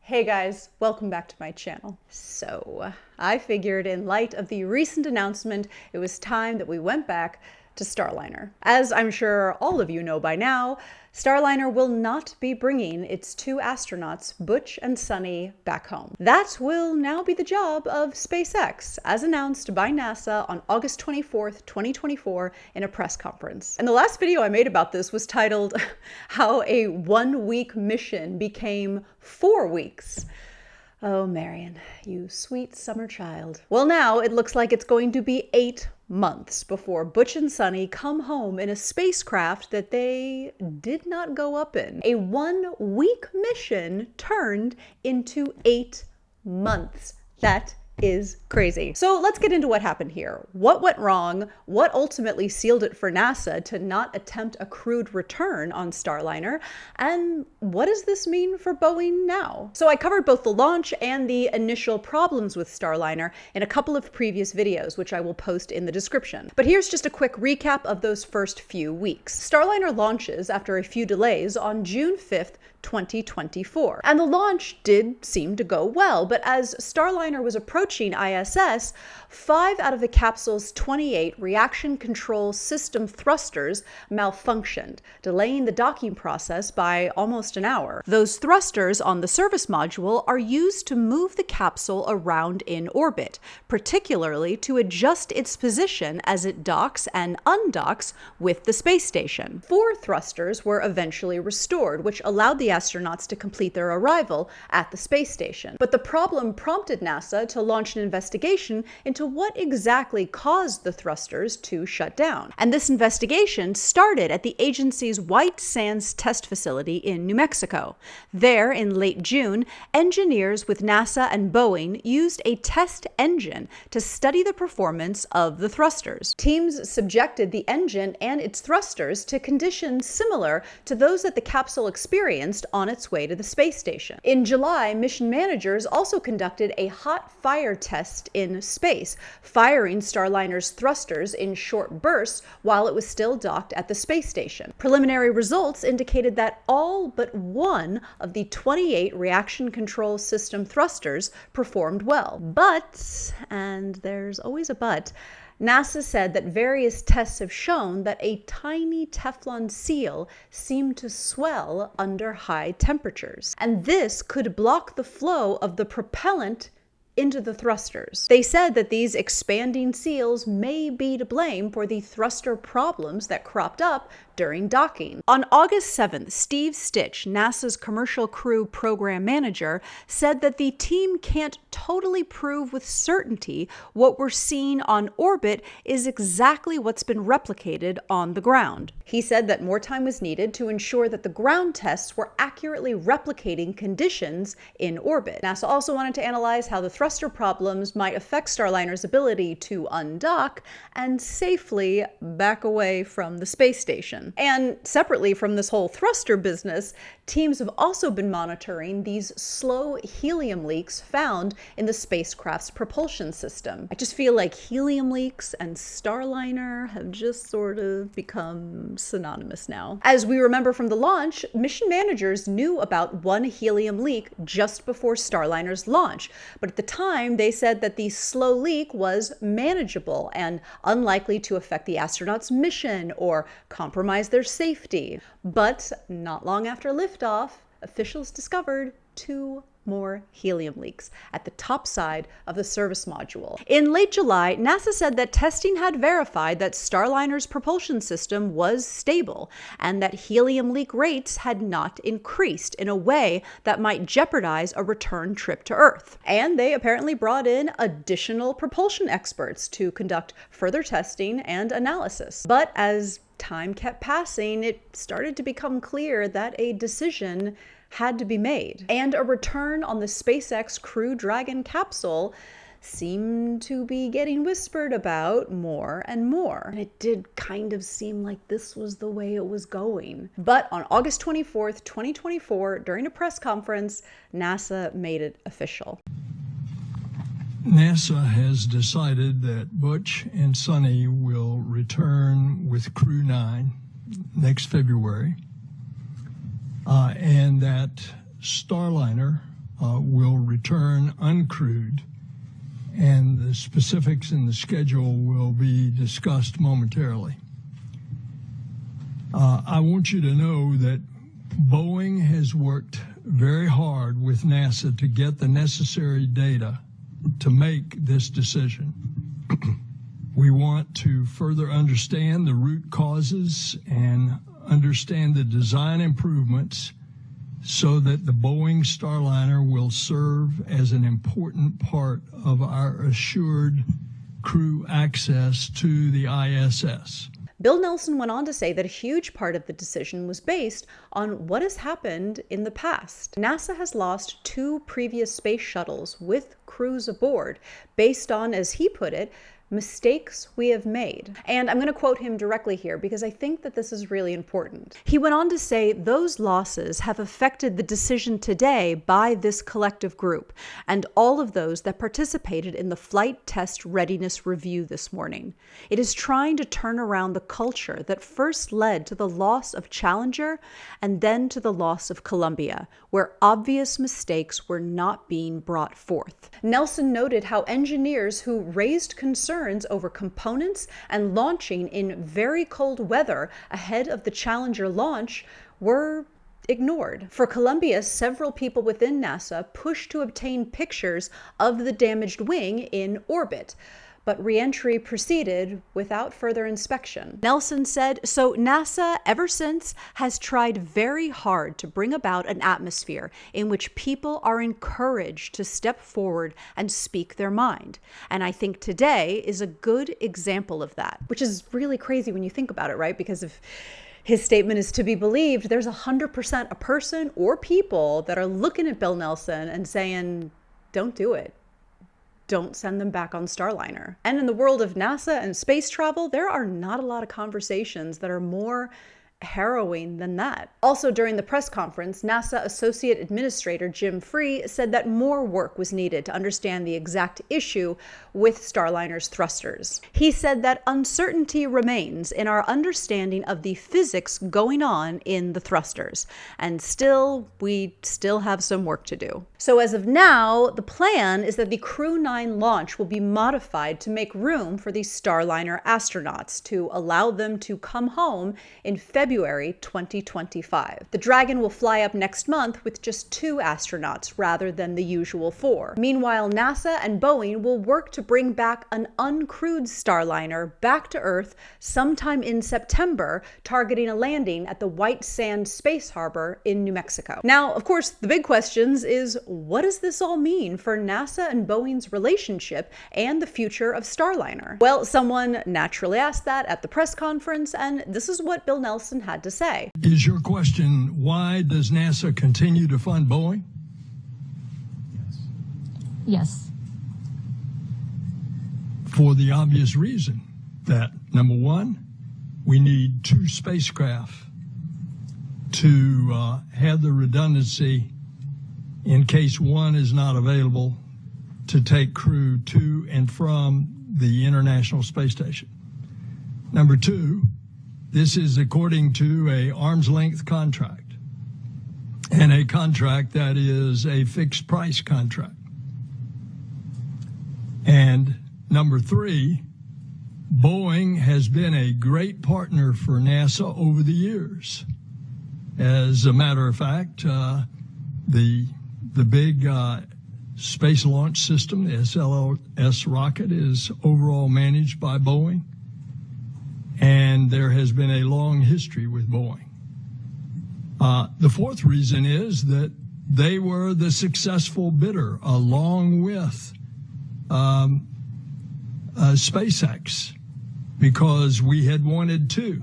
Hey guys, welcome back to my channel. So, I figured in light of the recent announcement, it was time that we went back to Starliner. As I'm sure all of you know by now, Starliner will not be bringing its two astronauts, Butch and Suni, back home. That will now be the job of SpaceX, as announced by NASA on August 24th, 2024 in a press conference. And the last video I made about this was titled, How a 1-Week Mission Became 4 weeks. Oh, Marion, you sweet summer child. Well, now it looks like it's going to be 8 months before Butch and Suni come home in a spacecraft that they did not go up in. A 1-week mission turned into 8 months. That is crazy. So let's get into what happened here. What went wrong? What ultimately sealed it for NASA to not attempt a crewed return on Starliner? And what does this mean for Boeing now? So I covered both the launch and the initial problems with Starliner in a couple of previous videos, which I will post in the description. But here's just a quick recap of those first few weeks. Starliner launches after a few delays on June 5th, 2024. And the launch did seem to go well, but as Starliner was approaching ISS, 5 out of the capsule's 28 reaction control system thrusters malfunctioned, delaying the docking process by almost an hour. Those thrusters on the service module are used to move the capsule around in orbit, particularly to adjust its position as it docks and undocks with the space station. 4 thrusters were eventually restored, which allowed the astronauts to complete their arrival at the space station. But the problem prompted NASA to launch an investigation into what exactly caused the thrusters to shut down. And this investigation started at the agency's White Sands test facility in New Mexico. There, in late June, engineers with NASA and Boeing used a test engine to study the performance of the thrusters. Teams subjected the engine and its thrusters to conditions similar to those that the capsule experienced on its way to the space station. In July, mission managers also conducted a hot fire test in space, firing Starliner's thrusters in short bursts while it was still docked at the space station. Preliminary results indicated that all but 1 of the 28 reaction control system thrusters performed well. But, and there's always a but, NASA said that various tests have shown that a tiny Teflon seal seemed to swell under high temperatures. And this could block the flow of the propellant into the thrusters. They said that these expanding seals may be to blame for the thruster problems that cropped up during docking. On August 7th, Steve Stitch, NASA's Commercial Crew Program Manager, said that the team can't totally prove with certainty what we're seeing on orbit is exactly what's been replicated on the ground. He said that more time was needed to ensure that the ground tests were accurately replicating conditions in orbit. NASA also wanted to analyze how the thruster problems might affect Starliner's ability to undock and safely back away from the space station. And separately from this whole thruster business, teams have also been monitoring these slow helium leaks found in the spacecraft's propulsion system. I just feel like helium leaks and Starliner have just sort of become synonymous now. As we remember from the launch, mission managers knew about one helium leak just before Starliner's launch, but at the time they said that the slow leak was manageable and unlikely to affect the astronauts' mission or compromise their safety. But not long after liftoff, officials discovered 2 more helium leaks at the top side of the service module. In late July, NASA said that testing had verified that Starliner's propulsion system was stable and that helium leak rates had not increased in a way that might jeopardize a return trip to Earth. And they apparently brought in additional propulsion experts to conduct further testing and analysis. But as time kept passing, it started to become clear that a decision had to be made. And a return on the SpaceX Crew Dragon capsule seemed to be getting whispered about more and more. And it did kind of seem like this was the way it was going. But on August 24th, 2024, during a press conference, NASA made it official. NASA has decided that Butch and Suni will return with Crew 9 next February, and that Starliner will return uncrewed, and the specifics in the schedule will be discussed momentarily. I want you to know that Boeing has worked very hard with NASA to get the necessary data to make this decision. We want to further understand the root causes and understand the design improvements so that the Boeing Starliner will serve as an important part of our assured crew access to the ISS. Bill Nelson went on to say that a huge part of the decision was based on what has happened in the past. NASA has lost 2 previous space shuttles with crews aboard based on, as he put it, mistakes we have made. And I'm going to quote him directly here because I think that this is really important. He went on to say, those losses have affected the decision today by this collective group and all of those that participated in the flight test readiness review this morning. It is trying to turn around the culture that first led to the loss of Challenger and then to the loss of Columbia, where obvious mistakes were not being brought forth. Nelson noted how engineers who raised concerns over components and launching in very cold weather ahead of the Challenger launch were ignored. For Columbia, several people within NASA pushed to obtain pictures of the damaged wing in orbit, but re-entry proceeded without further inspection. Nelson said, so NASA, ever since, has tried very hard to bring about an atmosphere in which people are encouraged to step forward and speak their mind. And I think today is a good example of that, which is really crazy when you think about it, right? Because if his statement is to be believed, there's 100% a person or people that are looking at Bill Nelson and saying, don't do it. Don't send them back on Starliner. And in the world of NASA and space travel, there are not a lot of conversations that are more harrowing than that. Also, during the press conference, NASA Associate Administrator Jim Free said that more work was needed to understand the exact issue with Starliner's thrusters. He said that uncertainty remains in our understanding of the physics going on in the thrusters, and we still have some work to do. So as of now, the plan is that the Crew 9 launch will be modified to make room for the Starliner astronauts to allow them to come home in February 2025. The Dragon will fly up next month with just 2 astronauts rather than the usual 4. Meanwhile, NASA and Boeing will work to bring back an uncrewed Starliner back to Earth sometime in September, targeting a landing at the White Sands Space Harbor in New Mexico. Now, of course, the big questions is, what does this all mean for NASA and Boeing's relationship and the future of Starliner? Well, someone naturally asked that at the press conference, and this is what Bill Nelson had to say. Is your question, why does NASA continue to fund Boeing? Yes. For the obvious reason that, number one, we need 2 spacecraft to have the redundancy in case one is not available to take crew to and from the International Space Station. Number 2, this is according to an arm's length contract, and a contract that is a fixed price contract. And number 3, Boeing has been a great partner for NASA over the years. As a matter of fact, the big space launch system, the SLS rocket, is overall managed by Boeing, and there has been a long history with Boeing. The 4th reason is that they were the successful bidder along with SpaceX, because we had wanted to.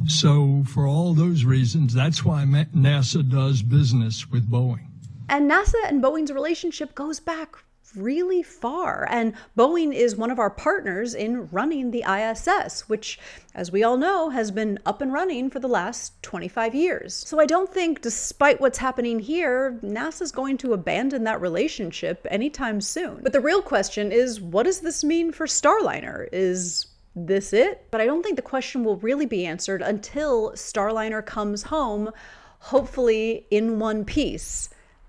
So for all those reasons, that's why NASA does business with Boeing. And NASA and Boeing's relationship goes back really far. And Boeing is one of our partners in running the ISS, which, as we all know, has been up and running for the last 25 years. So I don't think, despite what's happening here, NASA's going to abandon that relationship anytime soon. But the real question is, what does this mean for Starliner? Is this it? But I don't think the question will really be answered until Starliner comes home, hopefully in one piece.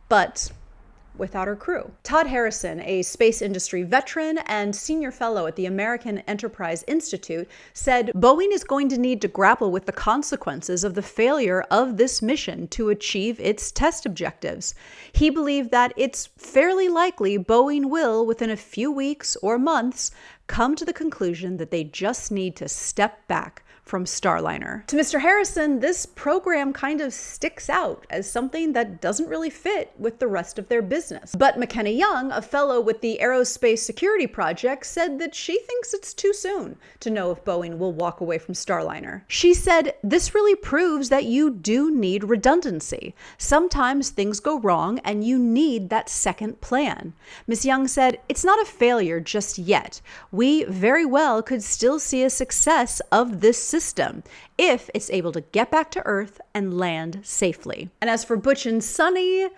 but without her crew. Todd Harrison, a space industry veteran and senior fellow at the American Enterprise Institute, said Boeing is going to need to grapple with the consequences of the failure of this mission to achieve its test objectives. He believed that it's fairly likely Boeing will, within a few weeks or months, come to the conclusion that they just need to step back from Starliner. To Mr. Harrison, this program kind of sticks out as something that doesn't really fit with the rest of their business. But McKenna Young, a fellow with the Aerospace Security Project, said that she thinks it's too soon to know if Boeing will walk away from Starliner. She said, "This really proves that you do need redundancy. Sometimes things go wrong and you need that second plan." Ms. Young said, "It's not a failure just yet. We very well could still see a success of this system if it's able to get back to Earth and land safely." And as for Butch and Suni,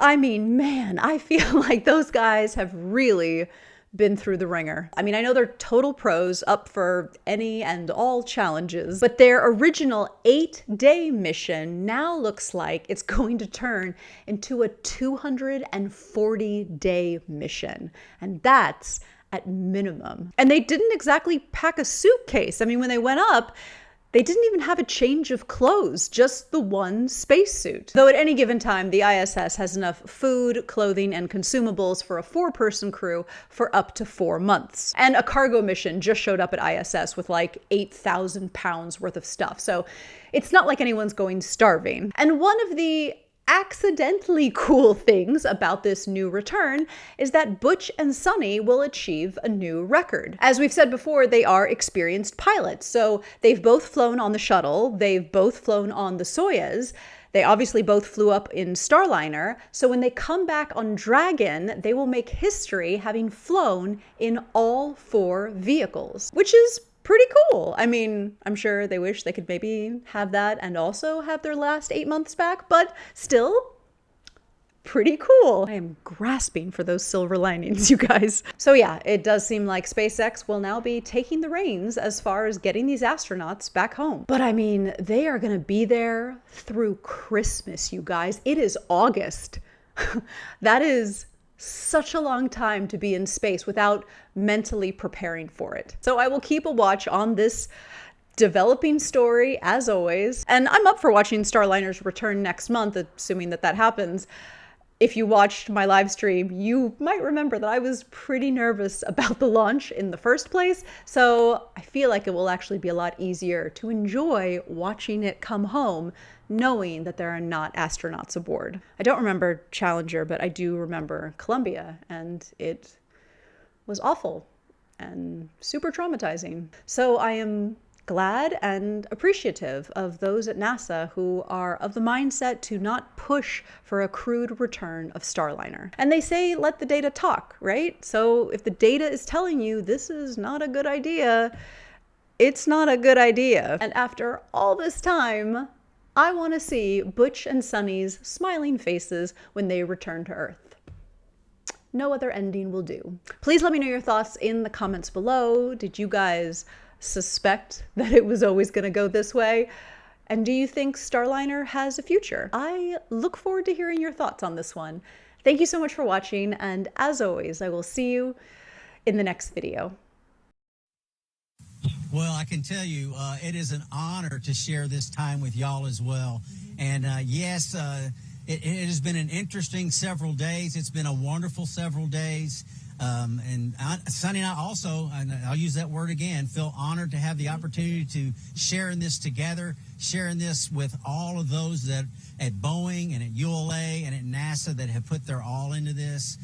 I mean, man, I feel like those guys have really been through the ringer. I mean, I know they're total pros, up for any and all challenges, but their original 8-day mission now looks like it's going to turn into a 240-day mission. And that's at minimum. And they didn't exactly pack a suitcase. I mean, when they went up, they didn't even have a change of clothes, just the one spacesuit. Though at any given time, the ISS has enough food, clothing, and consumables for a 4-person crew for up to 4 months. And a cargo mission just showed up at ISS with like 8,000 pounds worth of stuff. So it's not like anyone's going starving. And one of the accidentally cool things about this new return is that Butch and Suni will achieve a new record. As we've said before, they are experienced pilots, so they've both flown on the shuttle, they've both flown on the Soyuz, they obviously both flew up in Starliner, so when they come back on Dragon, they will make history having flown in all 4 vehicles, which is pretty cool. I mean, I'm sure they wish they could maybe have that and also have their last 8 months back, but still pretty cool. I am grasping for those silver linings, you guys. So yeah, it does seem like SpaceX will now be taking the reins as far as getting these astronauts back home. But I mean, they are gonna be there through Christmas, you guys. It is August. That is such a long time to be in space without mentally preparing for it. So I will keep a watch on this developing story as always. And I'm up for watching Starliner's return next month, assuming that that happens. If you watched my live stream, you might remember that I was pretty nervous about the launch in the first place. So I feel like it will actually be a lot easier to enjoy watching it come home, knowing that there are not astronauts aboard. I don't remember Challenger, but I do remember Columbia, and it was awful and super traumatizing. So I am glad and appreciative of those at NASA who are of the mindset to not push for a crewed return of Starliner. And they say, let the data talk, right? So if the data is telling you this is not a good idea, it's not a good idea. And after all this time, I want to see Butch and Suni's smiling faces when they return to Earth. No other ending will do. Please let me know your thoughts in the comments below. Did you guys suspect that it was always going to go this way? And do you think Starliner has a future? I look forward to hearing your thoughts on this one. Thank you so much for watching, and as always, I will see you in the next video. Well, I can tell you, it is an honor to share this time with y'all as well. And yes, it has been an interesting several days. It's been a wonderful several days. And Suni and I also, and I'll use that word again, feel honored to have the opportunity to share in this together, sharing this with all of those that at Boeing and at ULA and at NASA that have put their all into this.